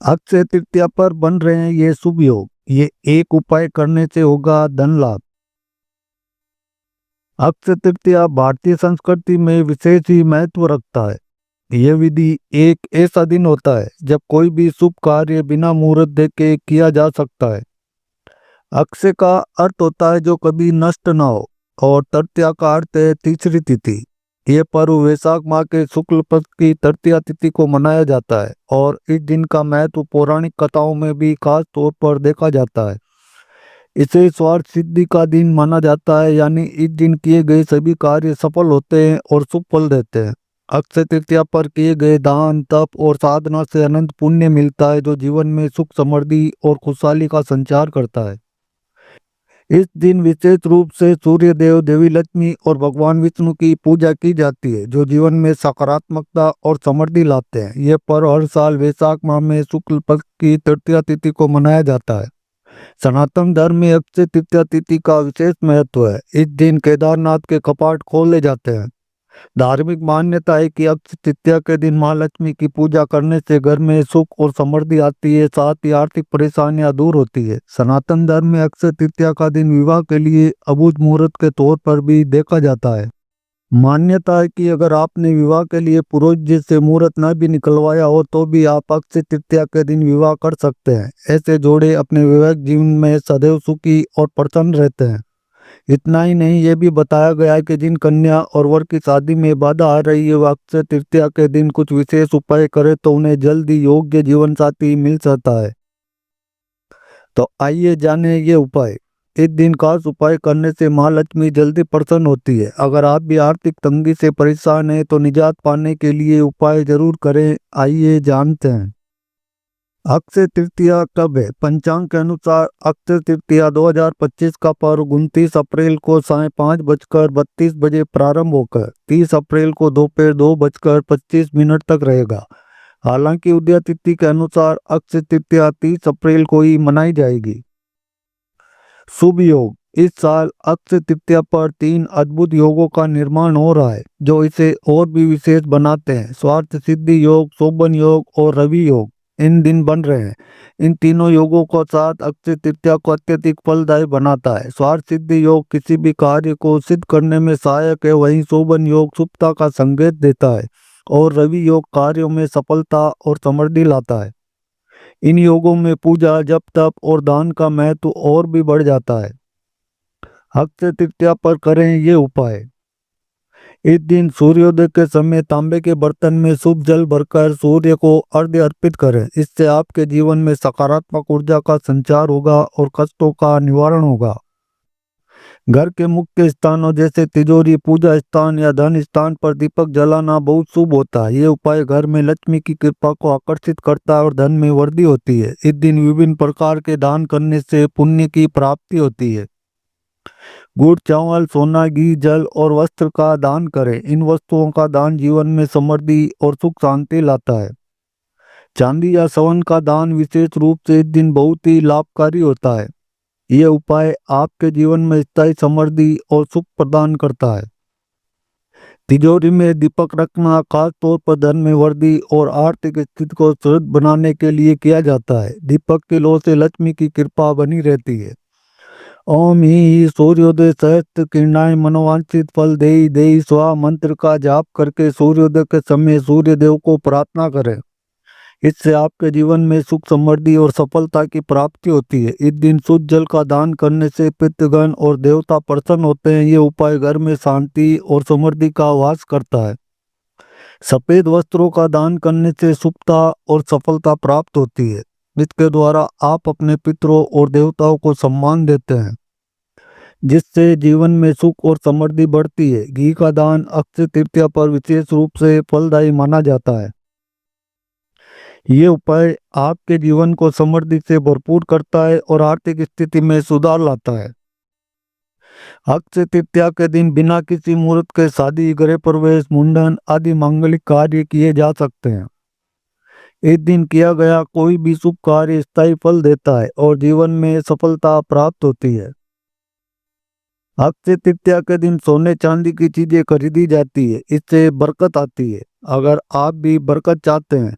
अक्षय तृतीया पर बन रहे हैं ये शुभ योग। ये एक उपाय करने से होगा धन लाभ। अक्षय तृतीया भारतीय संस्कृति में विशेष ही महत्व रखता है। यह विधि एक ऐसा दिन होता है जब कोई भी शुभ कार्य बिना मुहूर्त देखे किया जा सकता है। अक्षय का अर्थ होता है जो कभी नष्ट न हो और तृतीया का अर्थ है तीसरी तिथि। यह पर्व वैशाख माह के शुक्ल पक्ष की तृतीया तिथि को मनाया जाता है और इस दिन का महत्व पौराणिक कथाओं में भी खास तौर पर देखा जाता है। इसे स्वार्थ सिद्धि का दिन माना जाता है, यानी इस दिन किए गए सभी कार्य सफल होते हैं और शुभ फल देते हैं। अक्षय तृतीया पर किए गए दान, तप और साधना से अनंत पुण्य मिलता है जो जीवन में सुख, समृद्धि और खुशहाली का संचार करता है। इस दिन विशेष रूप से सूर्य देव, देवी लक्ष्मी और भगवान विष्णु की पूजा की जाती है जो जीवन में सकारात्मकता और समृद्धि लाते हैं। यह पर्व हर साल वैशाख माह में शुक्ल पक्ष की तृतीया तिथि को मनाया जाता है। सनातन धर्म में अक्षय तृतीया तिथि का विशेष महत्व है। इस दिन केदारनाथ के कपाट खोले जाते हैं। धार्मिक मान्यता है कि अक्षय तृतीया के दिन मां लक्ष्मी की पूजा करने से घर में सुख और समृद्धि आती है, साथ ही आर्थिक परेशानियां दूर होती है। सनातन धर्म में अक्षय तृतीया का दिन विवाह के लिए अबूझ मुहूर्त के तौर पर भी देखा जाता है। मान्यता है कि अगर आपने विवाह के लिए पुरोहित जी से मुहूर्त न भी निकलवाया हो तो भी आप अक्षय तृतीया के दिन विवाह कर सकते हैं। ऐसे जोड़े अपने वैवाहिक जीवन में सदैव सुखी और प्रसन्न रहते हैं। इतना ही नहीं, ये भी बताया गया है कि जिन कन्या और वर की शादी में बाधा आ रही है वह अक्षय तृतीया के दिन कुछ विशेष उपाय करे तो उन्हें जल्दी योग्य जीवन साथी मिल सकता है। तो आइए जाने ये उपाय। इस दिन खास उपाय करने से मां लक्ष्मी जल्दी प्रसन्न होती है। अगर आप भी आर्थिक तंगी से परेशान हैं तो निजात पाने के लिए उपाय जरूर करें। आइए जानते हैं। अक्षय तृतीया कब है? पंचांग के अनुसार अक्षय तृतीया 2025 का पर्व 29 अप्रैल को साय 5:32 प्रारंभ होकर 30 अप्रैल को दोपहर 2:25 तक रहेगा। हालांकि उदय तिथि के अनुसार अक्षय तृतीया 30 अप्रैल को ही मनाई जाएगी। शुभ योग। इस साल अक्षय तृतीया पर 3 अद्भुत योगों का निर्माण हो रहा है जो इसे और भी विशेष बनाते हैं। स्वार्थ सिद्धि योग, शोभन योग और रवि योग इन दिन बन रहे हैं। इन तीनों योगों को साथ अक्षय तृतीया को अत्यधिक फलदायी बनाता है। स्वार्थ सिद्धि योग किसी भी कार्य को सिद्ध करने में सहायक है, वहीं शोभन योग शुभता का संकेत देता है और रवि योग कार्यों में सफलता और समृद्धि लाता है। इन योगों में पूजा, जप, तप और दान का महत्व और भी बढ़ जाता है। अक्षय तृतीया पर करें ये उपाय। इस दिन सूर्योदय के समय तांबे के बर्तन में शुभ जल भरकर सूर्य को अर्घ्य अर्पित करें। इससे आपके जीवन में सकारात्मक ऊर्जा का संचार होगा और कष्टों का निवारण होगा। घर के मुख्य स्थानों जैसे तिजोरी, पूजा स्थान या धन स्थान पर दीपक जलाना बहुत शुभ होता है। ये उपाय घर में लक्ष्मी की कृपा को आकर्षित करता है और धन में वृद्धि होती है। इस दिन विभिन्न प्रकार के दान करने से पुण्य की प्राप्ति होती है। गुड़, चावल, सोना, घी, जल और वस्त्र का दान करें। इन वस्तुओं का दान जीवन में समृद्धि और सुख शांति लाता है। चांदी या स्वर्ण का दान विशेष रूप से इस दिन बहुत ही लाभकारी होता है। यह उपाय आपके जीवन में स्थायी समृद्धि और सुख प्रदान करता है। तिजोरी में दीपक रखना खास तौर पर धन में वृद्धि और आर्थिक स्थिति को सुदृढ़ बनाने के लिए किया जाता है। दीपक की लौ से लक्ष्मी की कृपा बनी रहती है। ओम ही सूर्योदय सहस्त्र किरणाय मनोवांछित फल देई देई स्वा मंत्र का जाप करके सूर्योदय के समय सूर्य देव को प्रार्थना करें। इससे आपके जीवन में सुख, समृद्धि और सफलता की प्राप्ति होती है। इस दिन शुद्ध जल का दान करने से पितृगण और देवता प्रसन्न होते हैं। ये उपाय घर में शांति और समृद्धि का वास करता है। सफेद वस्त्रों का दान करने से शुभता और सफलता प्राप्त होती है। इसके द्वारा आप अपने पितरों और देवताओं को सम्मान देते हैं जिससे जीवन में सुख और समृद्धि बढ़ती है। घी का दान अक्षय तृतीया पर विशेष रूप से फलदायी माना जाता है। ये उपाय आपके जीवन को समृद्धि से भरपूर करता है और आर्थिक स्थिति में सुधार लाता है। अक्षय तृतीया के दिन बिना किसी मुहूर्त के शादी, गृह प्रवेश, मुंडन आदि मांगलिक कार्य किए जा सकते हैं। इस दिन किया गया कोई भी शुभ कार्य स्थायी फल देता है और जीवन में सफलता प्राप्त होती है। अक्षय तृतीया के दिन सोने चांदी की चीजें खरीदी जाती है, इससे बरकत आती है। अगर आप भी बरकत चाहते हैं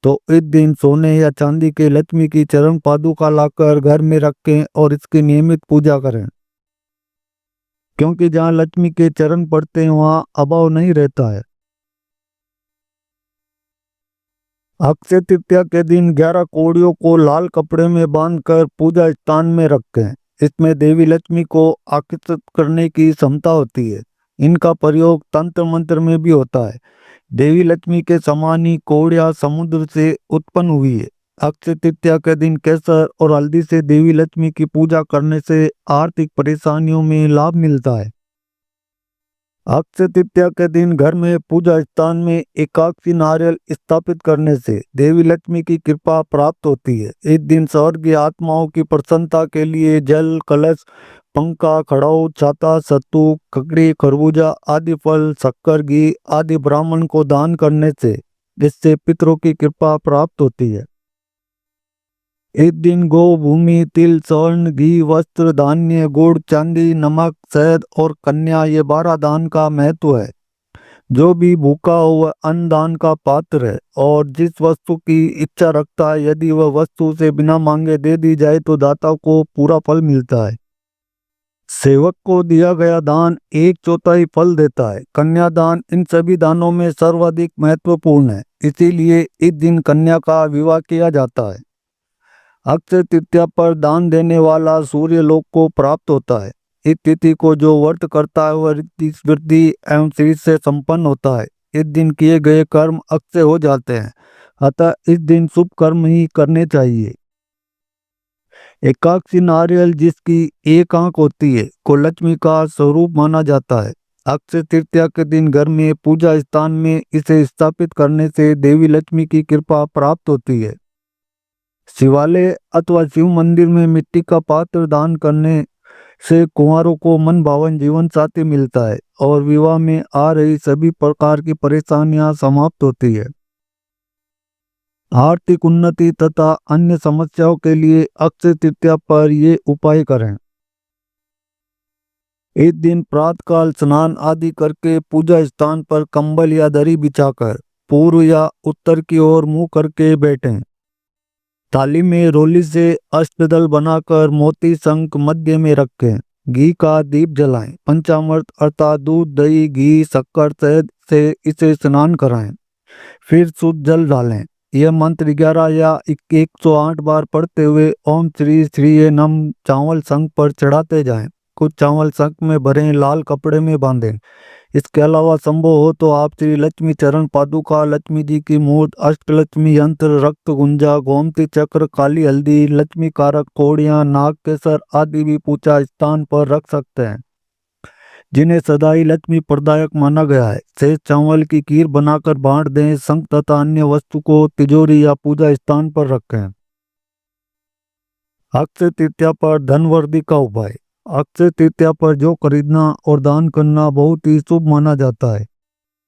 तो इस दिन सोने या चांदी के लक्ष्मी की चरण पादुका लाकर घर में रखें और इसकी नियमित पूजा करें, क्योंकि जहाँ लक्ष्मी के चरण पड़ते हैं वहाँ अभाव नहीं रहता है। अक्षय तृतीया के दिन 11 कौड़ियों को लाल कपड़े में बांधकर पूजा स्थान में रखें। इसमें देवी लक्ष्मी को आकर्षित करने की क्षमता होती है। इनका प्रयोग तंत्र मंत्र में भी होता है। देवी लक्ष्मी के समान ही कौड़िया समुद्र से उत्पन्न हुई है। अक्षय तृतीया के दिन केसर और हल्दी से देवी लक्ष्मी की पूजा करने से आर्थिक परेशानियों में लाभ मिलता है। अक्षय तृतीया के दिन घर में पूजा स्थान में एकादशी नारियल स्थापित करने से देवी लक्ष्मी की कृपा प्राप्त होती है। इस दिन स्वर्गीय आत्माओं की प्रसन्नता के लिए जल, कलश, पंखा, खड़ाऊ, छाता, सत्तू, ककड़ी, खरबूजा आदि फल, शक्कर, घी आदि ब्राह्मण को दान करने से इससे पितरों की कृपा प्राप्त होती है। इस दिन गो, भूमि, तिल, स्वर्ण, घी, वस्त्र, धान्य, गुड़, चांदी, नमक, शहद और कन्या ये 12 दान का महत्व है। जो भी भूखा हो वह अन्न दान का पात्र है और जिस वस्तु की इच्छा रखता है यदि वह वस्तु से बिना मांगे दे दी जाए तो दाता को पूरा फल मिलता है। सेवक को दिया गया दान 1/4 फल देता है। कन्यादान इन सभी दानों में सर्वाधिक महत्वपूर्ण है, इसीलिए इस दिन कन्या का विवाह किया जाता है। अक्षय तृतीया पर दान देने वाला सूर्य लोक को प्राप्त होता है। इस तिथि को जो व्रत करता है वह रिद्धि, वृद्धि एवं श्री से संपन्न होता है। इस दिन किए गए कर्म अक्षय हो जाते हैं, अतः इस दिन शुभ कर्म ही करने चाहिए। एकादशी नारियल जिसकी एक आंख होती है को लक्ष्मी का स्वरूप माना जाता है। अक्षय तृतीया के दिन घर में पूजा स्थान में इसे स्थापित करने से देवी लक्ष्मी की कृपा प्राप्त होती है। शिवालय अथवा शिव मंदिर में मिट्टी का पात्र दान करने से कुंवारों को मन भावन जीवन साथी मिलता है और विवाह में आ रही सभी प्रकार की परेशानियां समाप्त होती है। आर्थिक उन्नति तथा अन्य समस्याओं के लिए अक्षय तृतीया पर ये उपाय करें। इस दिन प्रातःकाल स्नान आदि करके पूजा स्थान पर कंबल या दरी बिछाकर पूर्व या उत्तर की ओर मुंह करके बैठें। थाली में रोली से अष्टदल बनाकर मोती शंख मध्य में रखें। घी का दीप जलाएं। पंचामृत अर्थात दूध, दही, घी, शक्कर, शहद से इसे स्नान कराएं। फिर शुद्ध जल डालें। यह मंत्र 11 या 108 बार पढ़ते हुए ओम श्री श्री नम चावल शंख पर चढ़ाते जाएं। कुछ चावल शंख में भरें, लाल कपड़े में बांधें। इसके अलावा संभव हो तो आप श्री लक्ष्मी चरण पादुका, लक्ष्मी जी की मूर्त, अष्टलक्ष्मी यंत्र, रक्त गुंजा, गोमती चक्र, काली हल्दी, लक्ष्मी कारक कौड़ियां, नाग केसर आदि भी पूजा स्थान पर रख सकते हैं, जिन्हें सदा ही लक्ष्मी प्रदायक माना गया है। शेष चावल की खीर बनाकर बांट दें। शंख तथा अन्य वस्तु को तिजोरी या पूजा स्थान पर रखें। अक्षय तृतीया पर धन वृद्धि का उपाय। अक्षय तृतीया पर जो खरीदना और दान करना बहुत ही शुभ माना जाता है।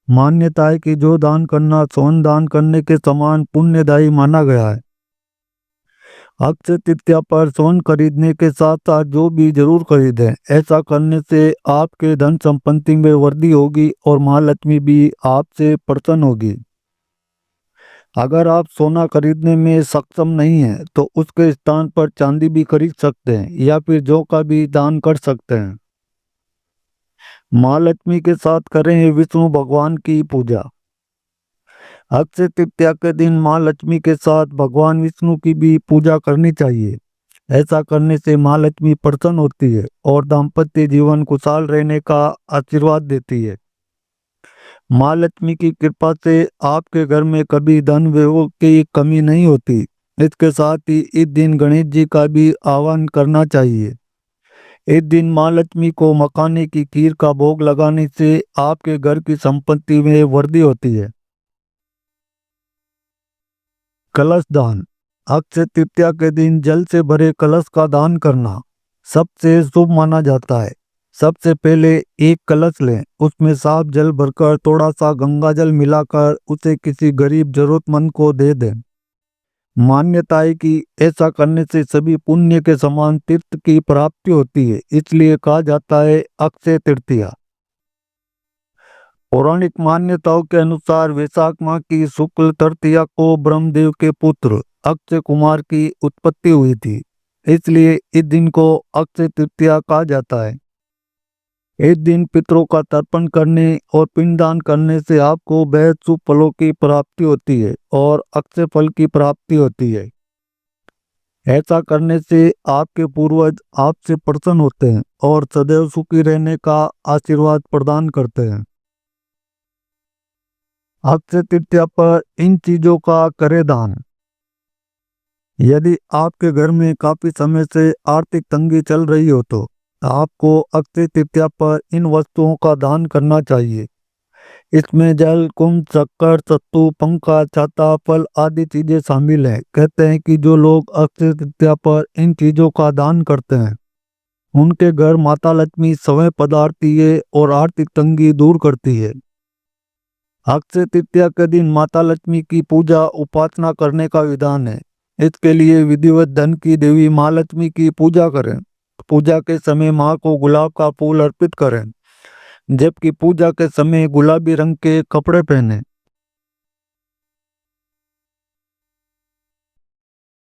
मान्यता है कि जो दान करना स्वर्ण दान करने के समान पुण्यदायी माना गया है। अक्षय तृतीया पर स्वर्ण खरीदने के साथ साथ जो भी जरूर खरीदें। ऐसा करने से आपके धन संपत्ति में वृद्धि होगी और महालक्ष्मी भी आपसे प्रसन्न होगी। अगर आप सोना खरीदने में सक्षम नहीं हैं तो उसके स्थान पर चांदी भी खरीद सकते हैं या फिर जौ का भी दान कर सकते हैं। महालक्ष्मी के साथ करें विष्णु भगवान की पूजा। अक्षय तृतीया के दिन माँ लक्ष्मी के साथ भगवान विष्णु की भी पूजा करनी चाहिए। ऐसा करने से माँ लक्ष्मी प्रसन्न होती है और दाम्पत्य जीवन खुशहाल रहने का आशीर्वाद देती है। माँ लक्ष्मी की कृपा से आपके घर में कभी धन व्यय की कमी नहीं होती। इसके साथ ही इस दिन गणेश जी का भी आह्वान करना चाहिए। इस दिन माँ लक्ष्मी को मखाने की खीर का भोग लगाने से आपके घर की संपत्ति में वृद्धि होती है। कलश दान। अक्षय तृतीया के दिन जल से भरे कलश का दान करना सबसे शुभ माना जाता है। सबसे पहले एक कलश लें, उसमें साफ जल भरकर थोड़ा सा गंगा जल मिलाकर उसे किसी गरीब जरूरतमंद को दे दें। मान्यता है कि ऐसा करने से सभी पुण्य के समान तीर्थ की प्राप्ति होती है, इसलिए कहा जाता है अक्षय तृतीया। पौराणिक मान्यताओं के अनुसार वैशाख माह की शुक्ल तृतीया को ब्रह्मदेव के पुत्र अक्षय कुमार की उत्पत्ति हुई थी, इसलिए इस दिन को अक्षय तृतीया कहा जाता है। इस दिन पितरों का तर्पण करने और पिंडदान करने से आपको बेहद शुभ फलों की प्राप्ति होती है और अक्षय फल की प्राप्ति होती है। ऐसा करने से आपके पूर्वज आपसे प्रसन्न होते हैं और सदैव सुखी रहने का आशीर्वाद प्रदान करते हैं। अक्षय तृतीया पर इन चीजों का करें दान। यदि आपके घर में काफी समय से आर्थिक तंगी चल रही हो तो आपको अक्षय तृतीया पर इन वस्तुओं का दान करना चाहिए। इसमें जल, कुंभ, शक्कर, सत्तू, पंखा, छाता, फल आदि चीजें शामिल हैं। कहते हैं कि जो लोग अक्षय तृतीया पर इन चीजों का दान करते हैं उनके घर माता लक्ष्मी स्वयं पधारती है और आर्थिक तंगी दूर करती है। अक्षय तृतीया के दिन माता लक्ष्मी की पूजा उपासना करने का विधान है। इसके लिए विधिवत धन की देवी माँ लक्ष्मी की पूजा करें। पूजा के समय माँ को गुलाब का फूल अर्पित करें, जबकि पूजा के समय गुलाबी रंग के कपड़े पहने।